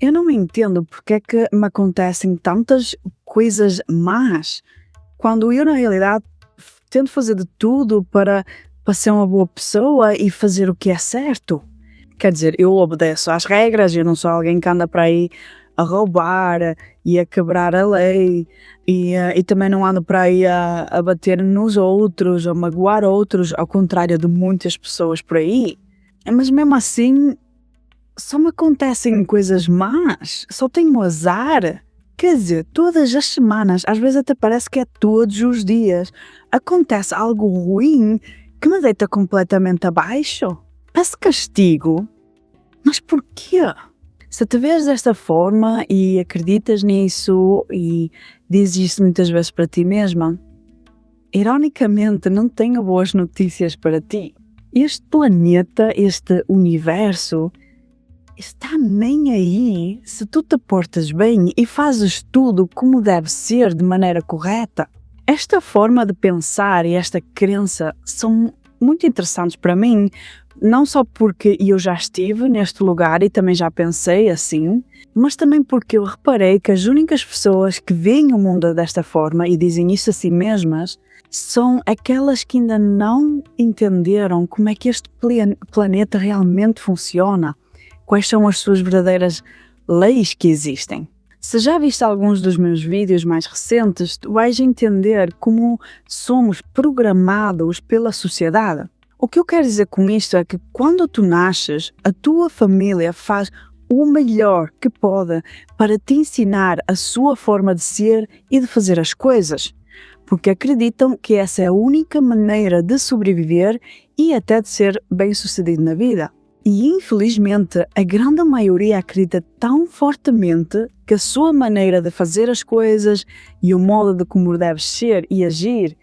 Eu não entendo porque é que me acontecem tantas coisas más, quando eu, na realidade, tento fazer de tudo para ser uma boa pessoa e fazer o que é certo. Quer dizer, eu obedeço às regras, eu não sou alguém que anda para aí a roubar e a quebrar a lei, e também não ando para aí a bater nos outros, a magoar outros, ao contrário de muitas pessoas por aí. Mas mesmo assim, só me acontecem coisas más, só tenho azar. Quer dizer, todas as semanas, às vezes até parece que é todos os dias, acontece algo ruim que me deita completamente abaixo. Parece castigo. Mas porquê? Se te vês desta forma e acreditas nisso e dizes isso muitas vezes para ti mesma, ironicamente não tenho boas notícias para ti. Este planeta, este universo, está nem aí se tu te portas bem e fazes tudo como deve ser de maneira correta. Esta forma de pensar e esta crença são muito interessantes para mim, não só porque eu já estive neste lugar e também já pensei assim, mas também porque eu reparei que as únicas pessoas que veem o mundo desta forma e dizem isso a si mesmas são aquelas que ainda não entenderam como é que este planeta realmente funciona, quais são as suas verdadeiras leis que existem. Se já viste alguns dos meus vídeos mais recentes, tu vais entender como somos programados pela sociedade. O que eu quero dizer com isto é que quando tu nasces, a tua família faz o melhor que pode para te ensinar a sua forma de ser e de fazer as coisas, porque acreditam que essa é a única maneira de sobreviver e até de ser bem-sucedido na vida. E infelizmente a grande maioria acredita tão fortemente que a sua maneira de fazer as coisas e o modo de como deves ser e agir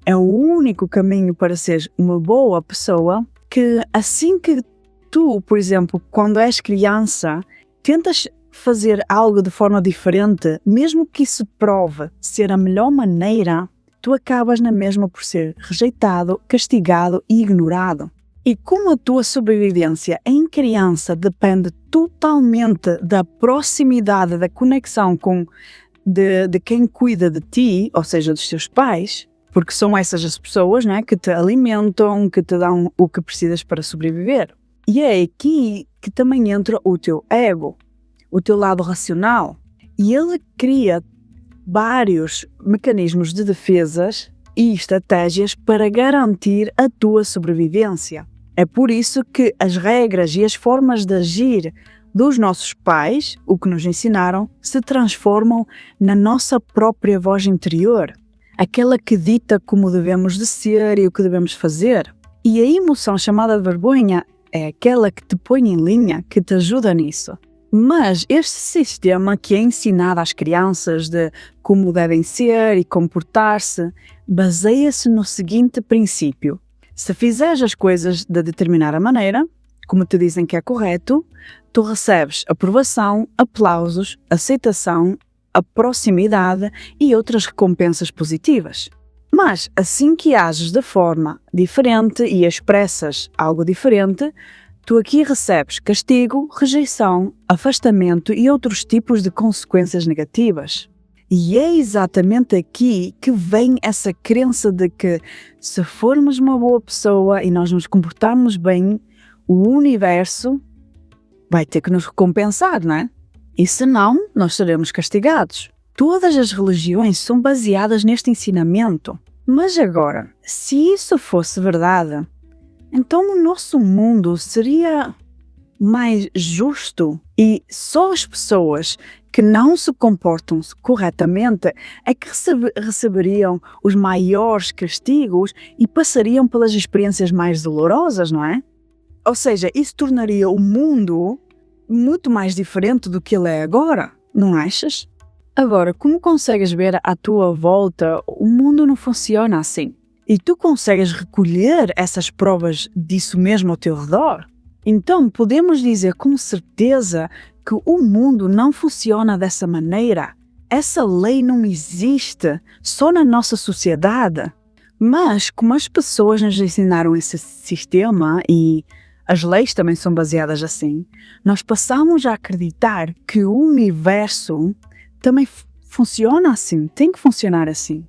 é o único caminho para seres uma boa pessoa, que assim que tu, por exemplo, quando és criança, tentas fazer algo de forma diferente, mesmo que isso prove ser a melhor maneira, tu acabas na mesma por ser rejeitado, castigado e ignorado. E como a tua sobrevivência em criança depende totalmente da proximidade, da conexão de quem cuida de ti, ou seja, dos teus pais, porque são essas as pessoas, né, que te alimentam, que te dão o que precisas para sobreviver. E é aqui que também entra o teu ego, o teu lado racional. E ele cria vários mecanismos de defesas e estratégias para garantir a tua sobrevivência. É por isso que as regras e as formas de agir dos nossos pais, o que nos ensinaram, se transformam na nossa própria voz interior, aquela que dita como devemos de ser e o que devemos fazer. E a emoção chamada de vergonha é aquela que te põe em linha, que te ajuda nisso. Mas este sistema que é ensinado às crianças de como devem ser e comportar-se, baseia-se no seguinte princípio: se fizeres as coisas de determinada maneira, como te dizem que é correto, tu recebes aprovação, aplausos, aceitação, a proximidade e outras recompensas positivas. Mas assim que ages de forma diferente e expressas algo diferente, tu aqui recebes castigo, rejeição, afastamento e outros tipos de consequências negativas. E é exatamente aqui que vem essa crença de que se formos uma boa pessoa e nós nos comportarmos bem, o universo vai ter que nos recompensar, não é? E se não, nós seremos castigados. Todas as religiões são baseadas neste ensinamento. Mas agora, se isso fosse verdade, então o nosso mundo seria mais justo e só as pessoas que não se comportam corretamente é que receberiam os maiores castigos e passariam pelas experiências mais dolorosas, não é? Ou seja, isso tornaria o mundo muito mais diferente do que ele é agora, não achas? Agora, como consegues ver à tua volta, o mundo não funciona assim. E tu consegues recolher essas provas disso mesmo ao teu redor. Então, podemos dizer com certeza que o mundo não funciona dessa maneira. Essa lei não existe só na nossa sociedade. Mas, como as pessoas nos ensinaram esse sistema e as leis também são baseadas assim, nós passamos a acreditar que o universo também funciona assim, tem que funcionar assim.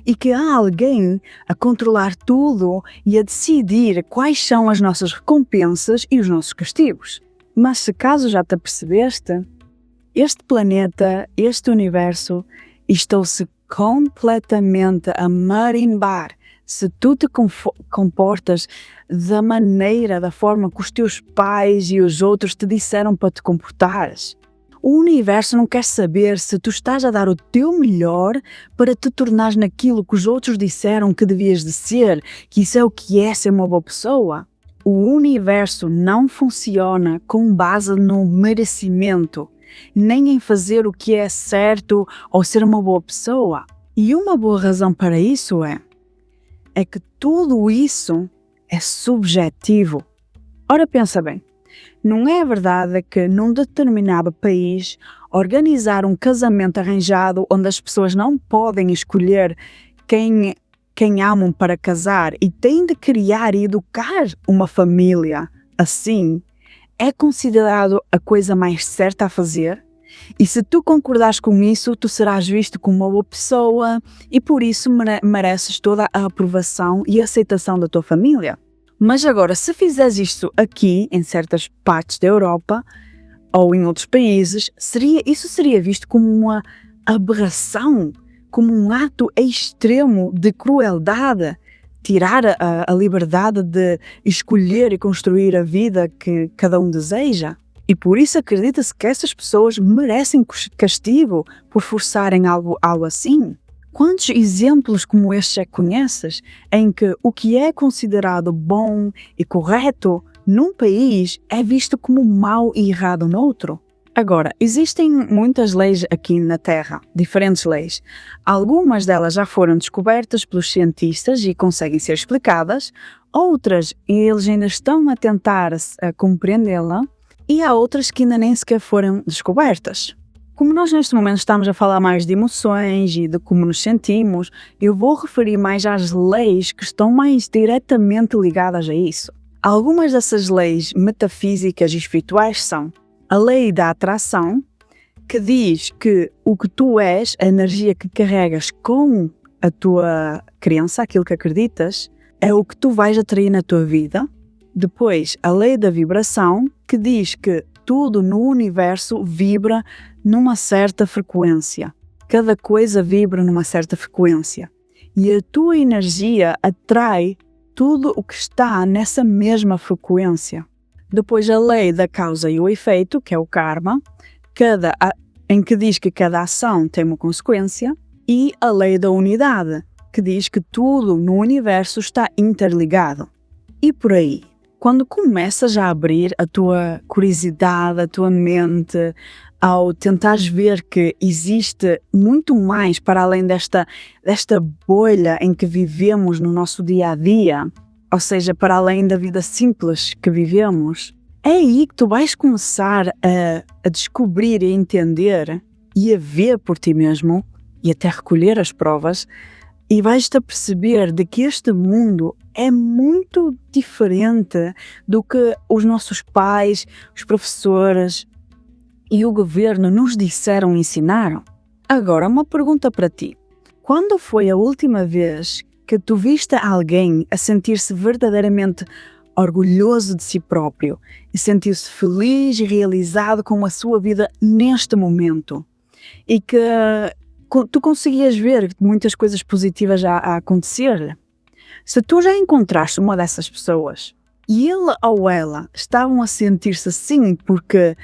E que há alguém a controlar tudo e a decidir quais são as nossas recompensas e os nossos castigos. Mas se caso já te apercebeste, este planeta, este universo, estão-se completamente a marimbar se tu te comportas da forma que os teus pais e os outros te disseram para te comportares. O universo não quer saber se tu estás a dar o teu melhor para te tornares naquilo que os outros disseram que devias de ser, que isso é o que é ser uma boa pessoa. O universo não funciona com base no merecimento, nem em fazer o que é certo ou ser uma boa pessoa. E uma boa razão para isso é que tudo isso é subjetivo. Ora, pensa bem. Não é verdade que num determinado país organizar um casamento arranjado onde as pessoas não podem escolher quem amam para casar e têm de criar e educar uma família assim é considerado a coisa mais certa a fazer? E se tu concordares com isso, tu serás visto como uma boa pessoa e por isso mereces toda a aprovação e aceitação da tua família. Mas agora, se fizeres isto aqui, em certas partes da Europa ou em outros países, isso seria visto como uma aberração, como um ato extremo de crueldade, tirar a liberdade de escolher e construir a vida que cada um deseja. E por isso acredita-se que essas pessoas merecem castigo por forçarem algo assim. Quantos exemplos como estes conheces em que o que é considerado bom e correto num país é visto como mau e errado noutro? Agora, existem muitas leis aqui na Terra, diferentes leis. Algumas delas já foram descobertas pelos cientistas e conseguem ser explicadas, outras eles ainda estão a tentar compreendê-la e há outras que ainda nem sequer foram descobertas. Como nós neste momento estamos a falar mais de emoções e de como nos sentimos, eu vou referir mais às leis que estão mais diretamente ligadas a isso. Algumas dessas leis metafísicas e espirituais são a lei da atração, que diz que o que tu és, a energia que carregas com a tua crença, aquilo que acreditas, é o que tu vais atrair na tua vida. Depois, a lei da vibração, que diz que tudo no universo vibra numa certa frequência. Cada coisa vibra numa certa frequência. E a tua energia atrai tudo o que está nessa mesma frequência. Depois a lei da causa e o efeito, que é o karma, em que diz que cada ação tem uma consequência. E a lei da unidade, que diz que tudo no universo está interligado. E por aí. Quando começas a abrir a tua curiosidade, a tua mente, ao tentares ver que existe muito mais para além desta bolha em que vivemos no nosso dia a dia, ou seja, para além da vida simples que vivemos, é aí que tu vais começar a descobrir e a entender e a ver por ti mesmo e até recolher as provas e vais-te a perceber de que este mundo é muito diferente do que os nossos pais, os professores e o governo nos disseram e ensinaram. Agora, uma pergunta para ti. Quando foi a última vez que tu viste alguém a sentir-se verdadeiramente orgulhoso de si próprio e sentir-se feliz e realizado com a sua vida neste momento? E que tu conseguias ver muitas coisas positivas a acontecer? Se tu já encontraste uma dessas pessoas e ele ou ela estavam a sentir-se assim porque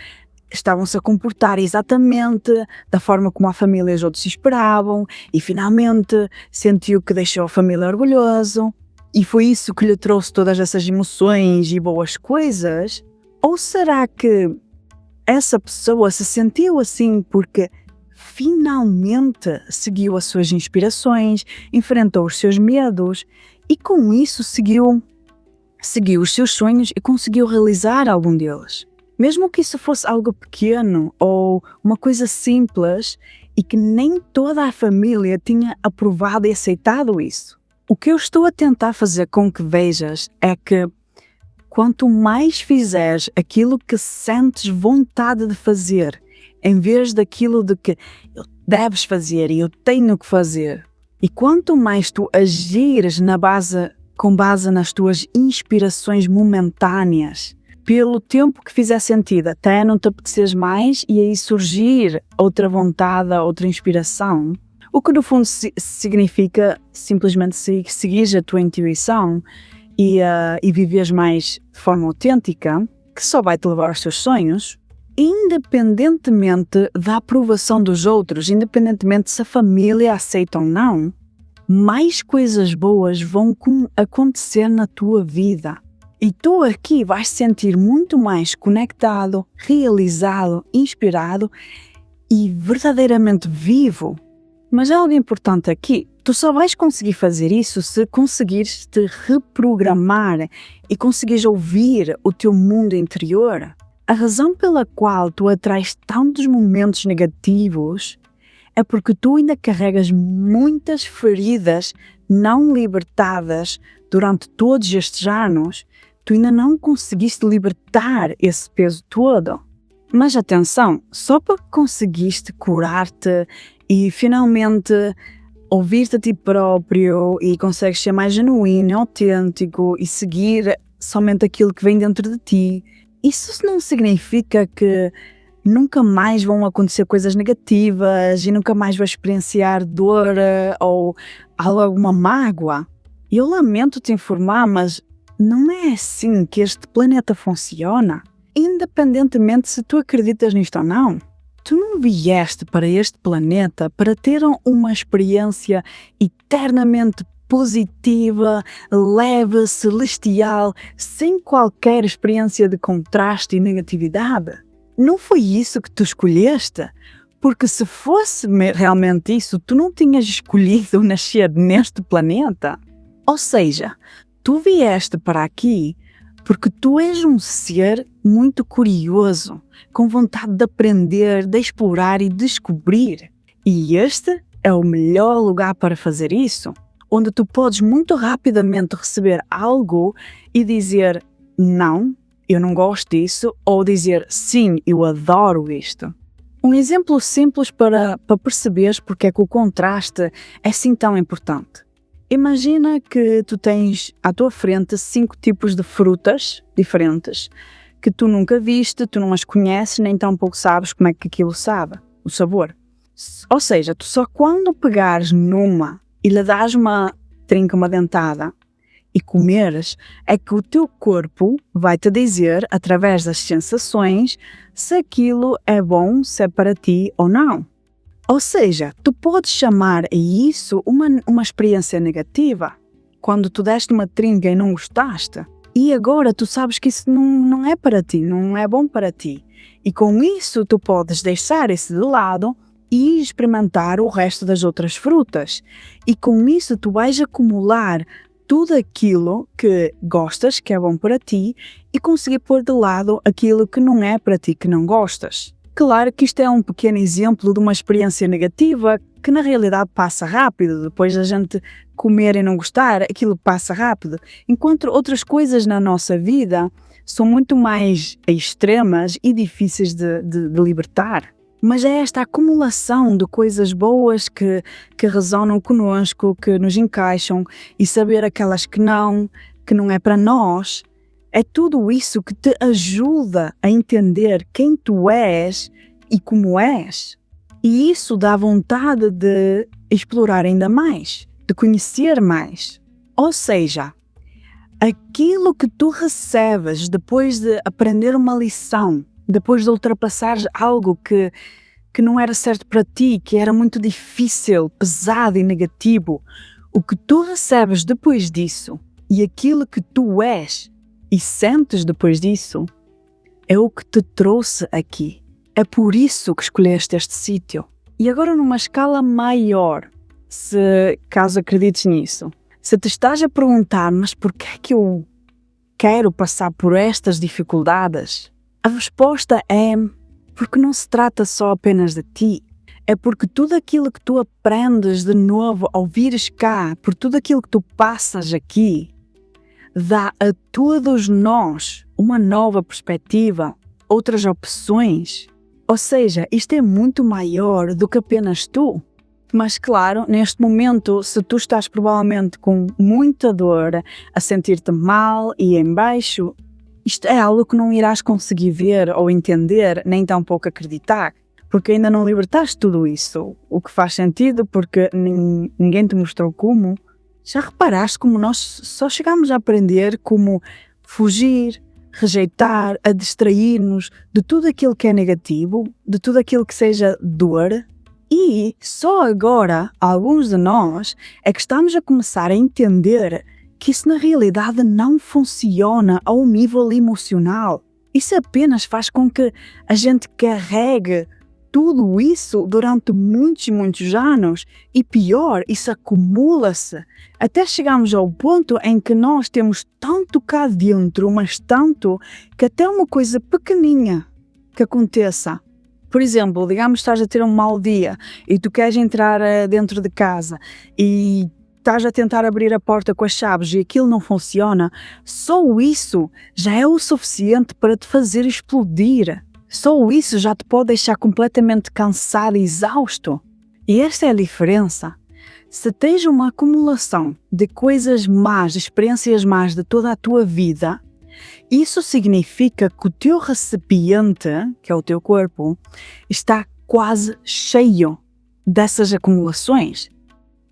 estavam-se a comportar exatamente da forma como a família e os outros esperavam e finalmente sentiu que deixou a família orgulhoso e foi isso que lhe trouxe todas essas emoções e boas coisas? Ou será que essa pessoa se sentiu assim porque finalmente seguiu as suas inspirações, enfrentou os seus medos e com isso seguiu os seus sonhos e conseguiu realizar algum deles? Mesmo que isso fosse algo pequeno ou uma coisa simples e que nem toda a família tinha aprovado e aceitado isso. O que eu estou a tentar fazer com que vejas é que quanto mais fizeres aquilo que sentes vontade de fazer, em vez daquilo de que eu deves fazer e eu tenho que fazer, e quanto mais tu agires com base nas tuas inspirações momentâneas, pelo tempo que fizer sentido, até não te apeteceres mais e aí surgir outra vontade, outra inspiração, o que no fundo significa simplesmente seguir a tua intuição e viveres mais de forma autêntica, que só vai te levar aos teus sonhos, independentemente da aprovação dos outros, independentemente se a família aceita ou não, mais coisas boas vão acontecer na tua vida. E tu aqui vais sentir muito mais conectado, realizado, inspirado e verdadeiramente vivo. Mas é algo importante aqui, tu só vais conseguir fazer isso se conseguires te reprogramar e conseguires ouvir o teu mundo interior. A razão pela qual tu atrais tantos momentos negativos é porque tu ainda carregas muitas feridas não libertadas durante todos estes anos. Tu ainda não conseguiste libertar esse peso todo. Mas atenção, só porque conseguiste curar-te e finalmente ouvir-te a ti próprio e consegues ser mais genuíno, autêntico e seguir somente aquilo que vem dentro de ti, isso não significa que nunca mais vão acontecer coisas negativas e nunca mais vais experienciar dor ou alguma mágoa. E eu lamento te informar, mas não é assim que este planeta funciona. Independentemente se tu acreditas nisto ou não, tu não vieste para este planeta para ter uma experiência eternamente positiva, leve, celestial, sem qualquer experiência de contraste e negatividade. Não foi isso que tu escolheste, porque se fosse realmente isso, tu não tinhas escolhido nascer neste planeta. Ou seja, tu vieste para aqui porque tu és um ser muito curioso, com vontade de aprender, de explorar e descobrir. E este é o melhor lugar para fazer isso, onde tu podes muito rapidamente receber algo e dizer não, eu não gosto disso, ou dizer sim, eu adoro isto. Um exemplo simples para perceberes porque é que o contraste é assim tão importante. Imagina que tu tens à tua frente 5 tipos de frutas diferentes que tu nunca viste, tu não as conheces, nem tampouco sabes como é que aquilo sabe, o sabor. Ou seja, tu só quando pegares numa e lhe dás uma trinca, uma dentada e comeres, é que o teu corpo vai te dizer, através das sensações, se aquilo é bom, se é para ti ou não. Ou seja, tu podes chamar a isso uma experiência negativa, quando tu deste uma trinca e não gostaste, e agora tu sabes que isso não é para ti, não é bom para ti. E com isso tu podes deixar isso de lado e experimentar o resto das outras frutas. E com isso tu vais acumular tudo aquilo que gostas, que é bom para ti, e conseguir pôr de lado aquilo que não é para ti, que não gostas. Claro que isto é um pequeno exemplo de uma experiência negativa que na realidade passa rápido. Depois da gente comer e não gostar, aquilo passa rápido. Enquanto outras coisas na nossa vida são muito mais extremas e difíceis de libertar. Mas é esta acumulação de coisas boas que resonam connosco, que nos encaixam, e saber aquelas que não é para nós. É tudo isso que te ajuda a entender quem tu és e como és. E isso dá vontade de explorar ainda mais, de conhecer mais. Ou seja, aquilo que tu recebes depois de aprender uma lição, depois de ultrapassares algo que não era certo para ti, que era muito difícil, pesado e negativo, o que tu recebes depois disso e aquilo que tu és e sentes depois disso, é o que te trouxe aqui. É por isso que escolheste este sítio. E agora numa escala maior, caso acredites nisso, se te estás a perguntar, mas porquê é que eu quero passar por estas dificuldades? A resposta é porque não se trata só apenas de ti. É porque tudo aquilo que tu aprendes de novo ao vires cá, por tudo aquilo que tu passas aqui, dá a todos nós uma nova perspectiva, outras opções. Ou seja, isto é muito maior do que apenas tu. Mas claro, neste momento, se tu estás provavelmente com muita dor, a sentir-te mal e em baixo, isto é algo que não irás conseguir ver ou entender, nem tampouco acreditar, porque ainda não libertaste tudo isso. O que faz sentido, porque ninguém te mostrou como. Já reparaste como nós só chegamos a aprender como fugir, rejeitar, a distrair-nos de tudo aquilo que é negativo, de tudo aquilo que seja dor? E só agora, alguns de nós, é que estamos a começar a entender que isso na realidade não funciona ao nível emocional. Isso apenas faz com que a gente carregue tudo isso durante muitos e muitos anos e pior, isso acumula-se até chegarmos ao ponto em que nós temos tanto cá dentro, mas tanto, que até uma coisa pequeninha que aconteça. Por exemplo, digamos que estás a ter um mau dia e tu queres entrar dentro de casa e estás a tentar abrir a porta com as chaves e aquilo não funciona, só isso já é o suficiente para te fazer explodir. Só isso já te pode deixar completamente cansado e exausto. E esta é a diferença. Se tens uma acumulação de coisas más, de experiências más de toda a tua vida, isso significa que o teu recipiente, que é o teu corpo, está quase cheio dessas acumulações.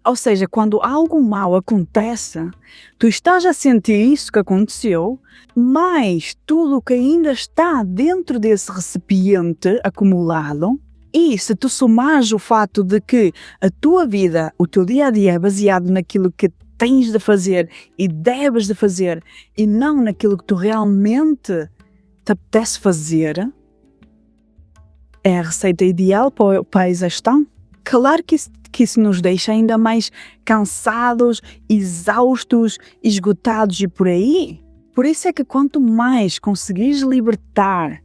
Ou seja, quando algo mau acontece, tu estás a sentir isso que aconteceu, mas tudo o que ainda está dentro desse recipiente acumulado, e se tu somares o fato de que a tua vida, o teu dia-a-dia é baseado naquilo que tens de fazer e deves de fazer e não naquilo que tu realmente te apetece fazer, é a receita ideal para a exaustão. Claro que isso nos deixa ainda mais cansados, exaustos, esgotados e por aí. Por isso é que quanto mais conseguires libertar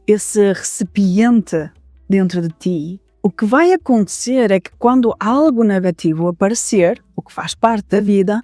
esse recipiente dentro de ti, o que vai acontecer é que quando algo negativo aparecer, o que faz parte da vida,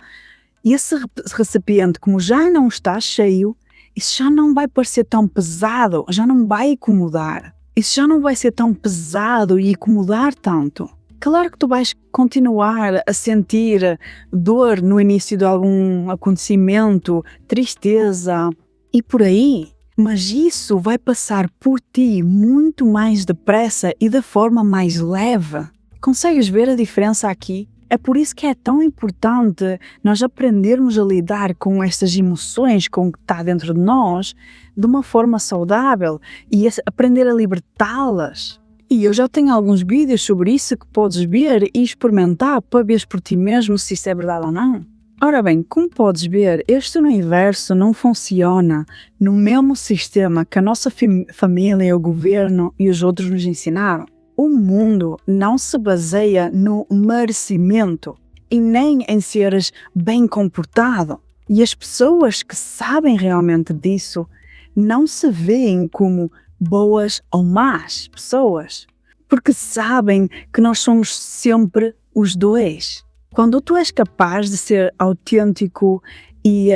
esse recipiente, como já não está cheio, isso já não vai parecer tão pesado, já não vai incomodar. Isso já não vai ser tão pesado e incomodar tanto. Claro que tu vais continuar a sentir dor no início de algum acontecimento, tristeza e por aí, mas isso vai passar por ti muito mais depressa e de forma mais leve. Consegues ver a diferença aqui? É por isso que é tão importante nós aprendermos a lidar com estas emoções, com o que está dentro de nós, de uma forma saudável e aprender a libertá-las. E eu já tenho alguns vídeos sobre isso que podes ver e experimentar para ver por ti mesmo se isso é verdade ou não. Ora bem, como podes ver, este universo não funciona no mesmo sistema que a nossa família, o governo e os outros nos ensinaram. O mundo não se baseia no merecimento e nem em seres bem comportado. E as pessoas que sabem realmente disso não se veem como boas ou más pessoas, porque sabem que nós somos sempre os dois. Quando tu és capaz de ser autêntico e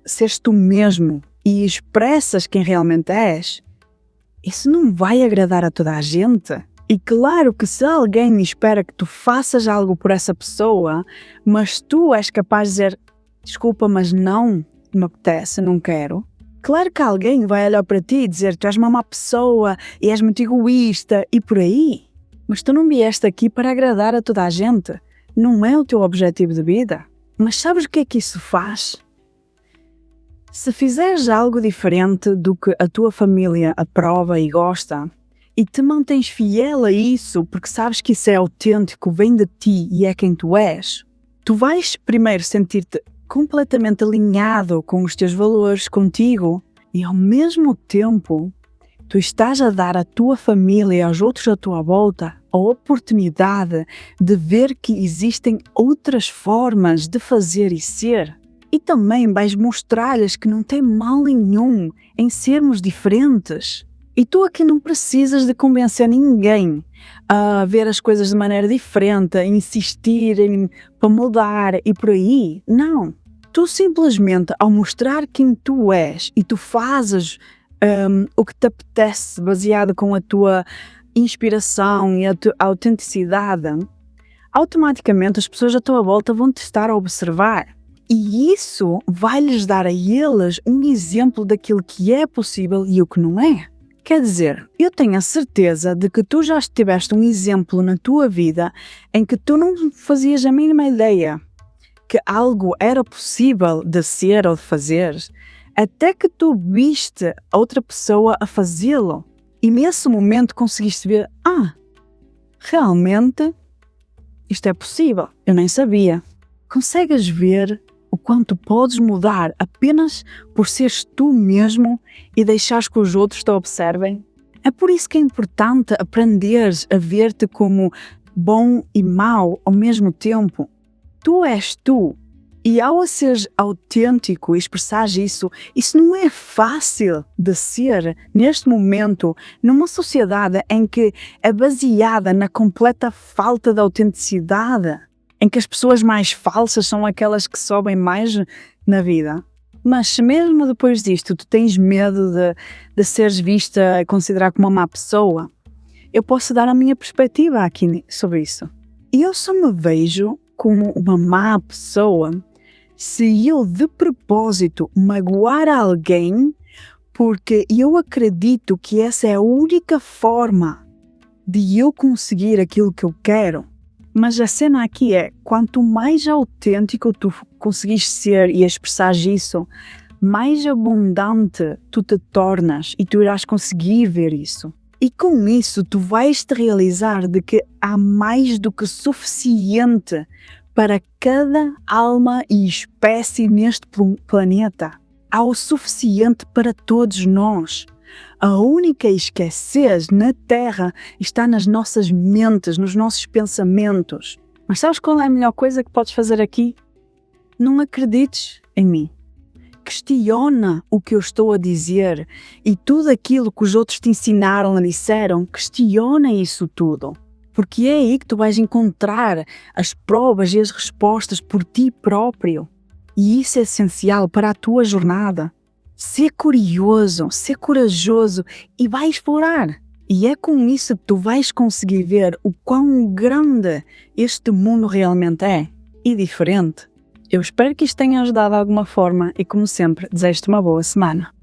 seres tu mesmo e expressas quem realmente és, isso não vai agradar a toda a gente. E claro que se alguém espera que tu faças algo por essa pessoa, mas tu és capaz de dizer, desculpa, mas não me apetece, não quero. Claro que alguém vai olhar para ti e dizer, tu és uma má pessoa e és muito egoísta e por aí. Mas tu não vieste aqui para agradar a toda a gente. Não é o teu objetivo de vida. Mas sabes o que é que isso faz? Se fizeres algo diferente do que a tua família aprova e gosta, e te mantens fiel a isso porque sabes que isso é autêntico, vem de ti e é quem tu és, tu vais primeiro sentir-te completamente alinhado com os teus valores, contigo, e ao mesmo tempo tu estás a dar à tua família e aos outros à tua volta a oportunidade de ver que existem outras formas de fazer e ser. E também vais mostrar-lhes que não tem mal nenhum em sermos diferentes. E tu aqui não precisas de convencer ninguém a ver as coisas de maneira diferente, a insistir para mudar e por aí. Não. tu simplesmente, ao mostrar quem tu és e tu fazes o que te apetece baseado com a tua inspiração e a tua autenticidade, automaticamente as pessoas à tua volta vão te estar a observar. E isso vai-lhes dar a eles um exemplo daquilo que é possível e o que não é. Quer dizer, eu tenho a certeza de que tu já tiveste um exemplo na tua vida em que tu não fazias a mínima ideia que algo era possível de ser ou de fazer, até que tu viste outra pessoa a fazê-lo. E nesse momento conseguiste ver, realmente isto é possível, eu nem sabia. Consegues ver o quanto podes mudar apenas por seres tu mesmo e deixares que os outros te observem? É por isso que é importante aprenderes a ver-te como bom e mau ao mesmo tempo. Tu és tu. E ao seres autêntico e expressar isso não é fácil de ser neste momento, numa sociedade em que é baseada na completa falta de autenticidade, em que as pessoas mais falsas são aquelas que sobem mais na vida. Mas se mesmo depois disto tu tens medo de seres vista e considerada como uma má pessoa, eu posso dar a minha perspectiva aqui sobre isso. E eu só me vejo como uma má pessoa se eu de propósito magoar alguém, porque eu acredito que essa é a única forma de eu conseguir aquilo que eu quero. Mas a cena aqui é, quanto mais autêntico tu conseguires ser e expressar isso, mais abundante tu te tornas e tu irás conseguir ver isso. E com isso tu vais te realizar de que há mais do que suficiente para cada alma e espécie neste planeta. Há o suficiente para todos nós. A única escassez na Terra está nas nossas mentes, nos nossos pensamentos. Mas sabes qual é a melhor coisa que podes fazer aqui? Não acredites em mim. Questiona o que eu estou a dizer e tudo aquilo que os outros te ensinaram e disseram, questiona isso tudo. Porque é aí que tu vais encontrar as provas e as respostas por ti próprio. E isso é essencial para a tua jornada. Ser curioso, ser corajoso e vai explorar. E é com isso que tu vais conseguir ver o quão grande este mundo realmente é e diferente. Eu espero que isto tenha ajudado de alguma forma e, como sempre, desejo-te uma boa semana.